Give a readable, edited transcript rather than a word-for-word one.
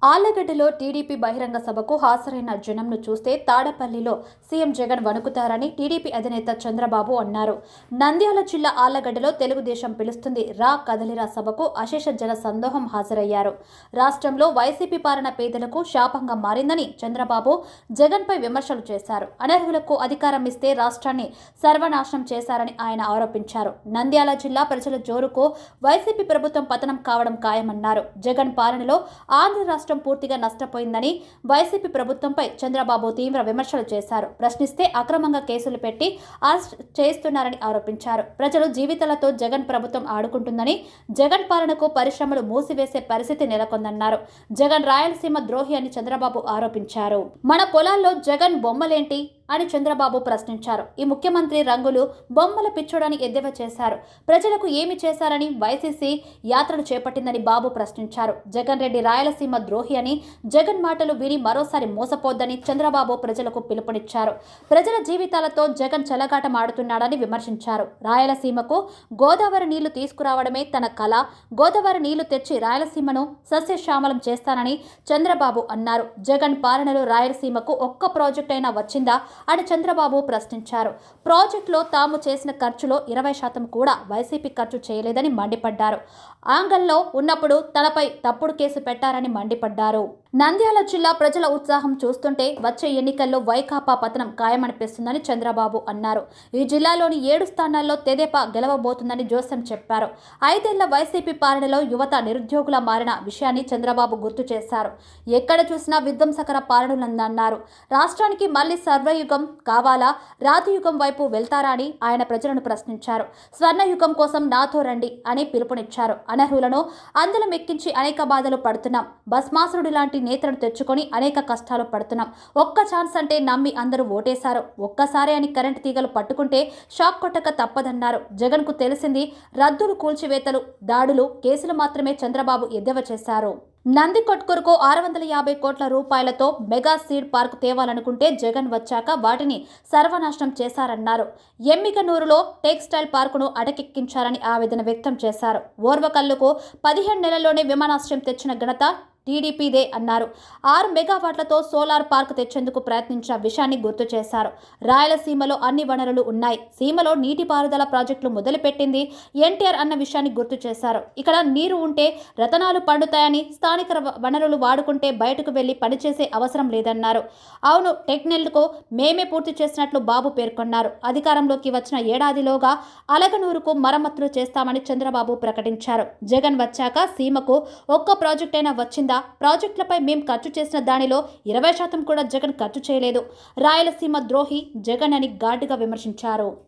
ఆళ్లగడ్డలో TDP బహిరంగ సభకు హాజరైన జనంను చూస్తే తాడపల్లిలో సీఎం జగన్ వణుకుతారని టీడీపీ అధినేత చంద్రబాబు అన్నారు. నంద్యాల జిల్లా ఆళ్లగడ్డలో తెలుగుదేశం పిలుస్తుంది రా కదలిరా సభకు అశేష జన సందోహం హాజరయ్యారు. రాష్ట్రంలో వైసీపీ పాలన పేదలకు శాపంగా మారిందని చంద్రబాబు జగన్పై విమర్శలు చేశారు. అనర్హులకు అధికారం ఇస్తే రాష్ట్రాన్ని సర్వనాశనం చేశారని ఆయన ఆరోపించారు. నంద్యాల జిల్లా ప్రజల జోరుకు వైసీపీ ప్రభుత్వం పతనం కావడం ఖాయమన్నారు. జగన్ పాలనలో ఆంధ్ర రాష్ట్రం పూర్తిగా నష్టపోయిందని వైసీపీ ప్రభుత్వంపై చంద్రబాబు తీవ్ర విమర్శలు చేశారు. ప్రశ్నిస్తే అక్రమంగా కేసులు పెట్టి అరెస్ట్ చేస్తున్నారని ఆరోపించారు. ప్రజలు జీవితాలతో జగన్ ప్రభుత్వం ఆడుకుంటుందని, జగన్ పాలనకు పరిశ్రమలు మూసివేసే పరిస్థితి నెలకొందన్నారు. జగన్ రాయలసీమ ద్రోహి అని చంద్రబాబు ఆరోపించారు. మన పొలాల్లో జగన్ బొమ్మలేంటి అని చంద్రబాబు ప్రశ్నించారు. ఈ ముఖ్యమంత్రి రంగులు బొమ్మల పిచ్చోడని ఎద్దేవా చేశారు. ప్రజలకు ఏమి చేశారని వైసీపీ యాత్రలు చేపట్టిందని బాబు ప్రశ్నించారు. జగన్ రెడ్డి రాయలసీమ ద్రోహి అని, జగన్ మాటలు విని మరోసారి మోసపోద్దని చంద్రబాబు ప్రజలకు పిలుపునిచ్చారు. ప్రజల జీవితాలతో జగన్ చెలగాటం ఆడుతున్నాడని విమర్శించారు. రాయలసీమకు గోదావరి నీళ్లు తీసుకురావడమే తన కళ, గోదావరి నీళ్లు తెచ్చి రాయలసీమను సస్యశ్యామలం చేస్తానని చంద్రబాబు అన్నారు. జగన్ పాలనలో రాయలసీమకు ఒక్క ప్రాజెక్ట్ అయినా వచ్చిందా అని చంద్రబాబు ప్రశ్నించారు. ప్రాజెక్టులో తాము చేసిన ఖర్చులో 20% కూడా వైసీపీ ఖర్చు చేయలేదని మండిపడ్డారు. ఆంగల్లో ఉన్నప్పుడు తనపై తప్పుడు కేసు పెట్టారని మండిపడ్డారు. నంద్యాల జిల్లా ప్రజల ఉత్సాహం చూస్తుంటే వచ్చే ఎన్నికల్లో వైకాపా పతనం ఖాయమనిపిస్తుందని చంద్రబాబు అన్నారు. ఈ జిల్లాలోని 7 స్థానాల్లో తెదేపా గెలవబోతుందని జోసెం చెప్పారు. 5 ఏళ్ల వైసీపీ పాలనలో యువత నిరుద్యోగుల మారిన విషయాన్ని చంద్రబాబు గుర్తు చేశారు. ఎక్కడ చూసినా విధ్వంసకర పాలనలుందన్నారు. రాష్ట్రానికి మళ్లీ సర్వయుగం కావాలా, రాతియుగం వైపు వెళ్తారా అని ఆయన ప్రజలను ప్రశ్నించారు. స్వర్ణయుగం కోసం నాతో రండి అని పిలుపునిచ్చారు. అనర్హులను అందులో ఎక్కించి అనేక బాధలు పడుతున్నాం. భస్మాసురుడి లాంటి నేతలను తెచ్చుకొని అనేక కష్టాలు పడుతున్నాం. ఒక్క ఛాన్స్ అంటే నమ్మి అందరూ ఓటేశారు. ఒక్కసారి అని కరెంటు తీగలు పట్టుకుంటే షాక్ కొట్టక తప్పదన్నారు. జగన్ కు తెలిసింది రద్దులు, కూల్చివేతలు, దాడులు, కేసులు మాత్రమే చంద్రబాబు ఎద్దేవా చేశారు. నందికొట్కూరుకు 650 కోట్ల రూపాయలతో మెగా సీడ్ పార్క్ తేవాలనుకుంటే జగన్ వచ్చాక వాటిని సర్వనాశనం చేశారన్నారు. ఎమ్మికనూరులో టెక్స్టైల్ పార్కును అటకెక్కించారని ఆవేదన వ్యక్తం చేశారు. ఓర్వకల్లుకు 15 నెలల్లోనే విమానాశ్రయం తెచ్చిన ఘనత టీడీపీదే అన్నారు. 6 మెగావాట్లతో సోలార్ పార్క్ తెచ్చేందుకు ప్రయత్నించిన విషయాన్ని గుర్తు చేశారు. రాయలసీమలో అన్ని వనరులు ఉన్నాయి. సీమలో నీటిపారుదల ప్రాజెక్టులు మొదలుపెట్టింది ఎన్టీఆర్ అన్న విషయాన్ని గుర్తు చేశారు. ఇక్కడ నీరు ఉంటే రతనాలు పండుతాయని, స్థానిక వనరులు వాడుకుంటే బయటకు వెళ్లి పనిచేసే అవసరం లేదన్నారు. అవును, టెక్నెల్కు మేమే పూర్తి చేసినట్లు బాబు పేర్కొన్నారు. అధికారంలోకి వచ్చిన ఏడాదిలోగా అలగనూరుకు మరమ్మతులు చేస్తామని చంద్రబాబు ప్రకటించారు. జగన్ వచ్చాక సీమకు ఒక్క ప్రాజెక్ట్ అయినా వచ్చిందా? ప్రాజెక్టులపై మేం ఖర్చు చేసిన దానిలో 20% కూడా జగన్ ఖర్చు చేయలేదు. రాయలసీమ ద్రోహి జగన్ అని ఘాటుగా విమర్శించారు.